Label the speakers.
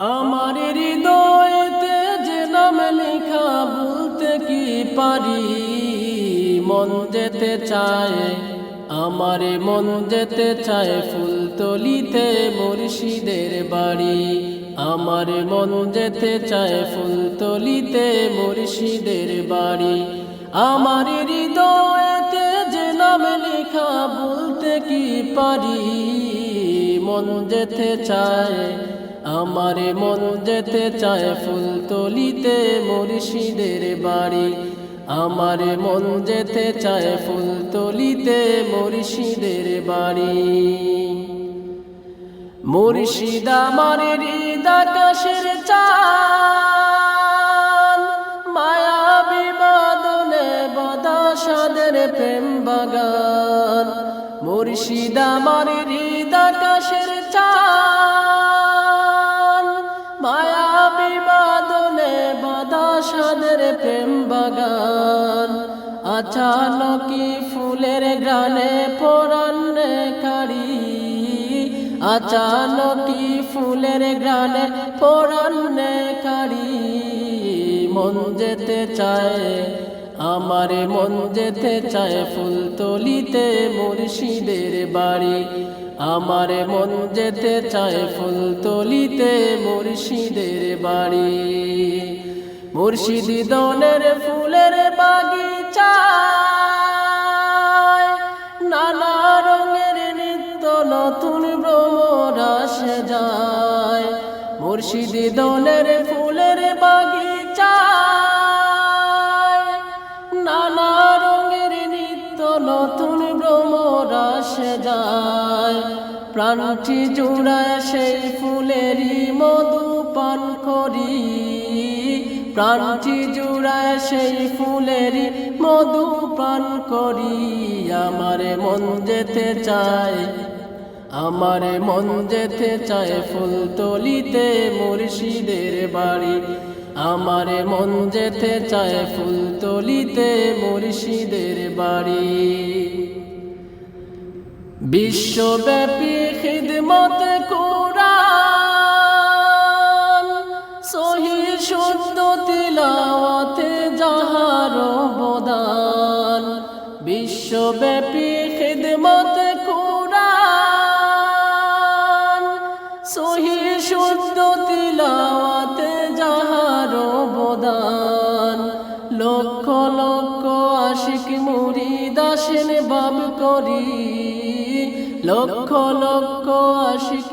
Speaker 1: আমার হৃদয়েতে যে নাম লেখা বলতে কি পারি, মন যেতে চায়, আমার মন যেতে চায় ফুলতলিতে মুর্শিদের বাড়ি। আমার মন যেতে চায় ফুলতলিতে মুর্শিদের বাড়ি। আমার হৃদয়েতে যে নাম লেখা বলতে কি পারি, মন যেতে চায়, আমার মন যেতে চায় ফুলতলিতে মুর্শিদের বাড়ি। আমার মন যেতে চায় ফুলতলিতে মুর্শিদের বাড়ি। মুর্শিদ আমার হৃদ আকাশের চান, মায়া বিবাদনে বদাসাদের প্রেম বাগান। মুর্শিদ আমার হৃদ আকাশের চান, মায়া বিবাদনে বদাসাদের প্রেম বাগান। আচানকি ফুলের গ্রানে পরান্নে কারি, আচানকি ফুলের গ্রানে পরান্নে কারি। মন যেতে চায়, আমার মন যেতে চায় ফুলতলিতে মুর্শিদের বাড়ি। আমার মন যেতে চায় ফুলতলিতে মুর্শিদের বাড়ি। মুর্শিদি দনের ফুলের বাগিচায়, নানা রঙের নিত্য নতুন ভ্রমরাস যায়। মুর্শিদি দনের ফুলের বাগিচায়, নানা রঙের নিত্য নতুন ভ্রমরাস যায়। প্রাণটি জুড়ায় সেই ফুলেরই মধু পান করি, প্রাণটি জুড়ায় সেই ফুলেরই মধু পান করি। আমার মন যেতে চায়, আমার মন যেতে চায় ফুলতলিতে মুর্শিদের বাড়ি। আমার মন যেতে চায় ফুলতলিতে মুর্শিদের বাড়ি। বিশ্বব্যাপী খিদমত কুরআন, সহি শুদ্ধ তিলাওয়াতে যাহার অবদান। বিশ্বব্যাপী খিদমত কুরআন, সহি শুদ্ধ তিলাওয়াতে যাহার অবদান। লক্ষ লক্ষ আশিক মুরিদ আসেন বাব করি, লক্ষ লক্ষ আশিক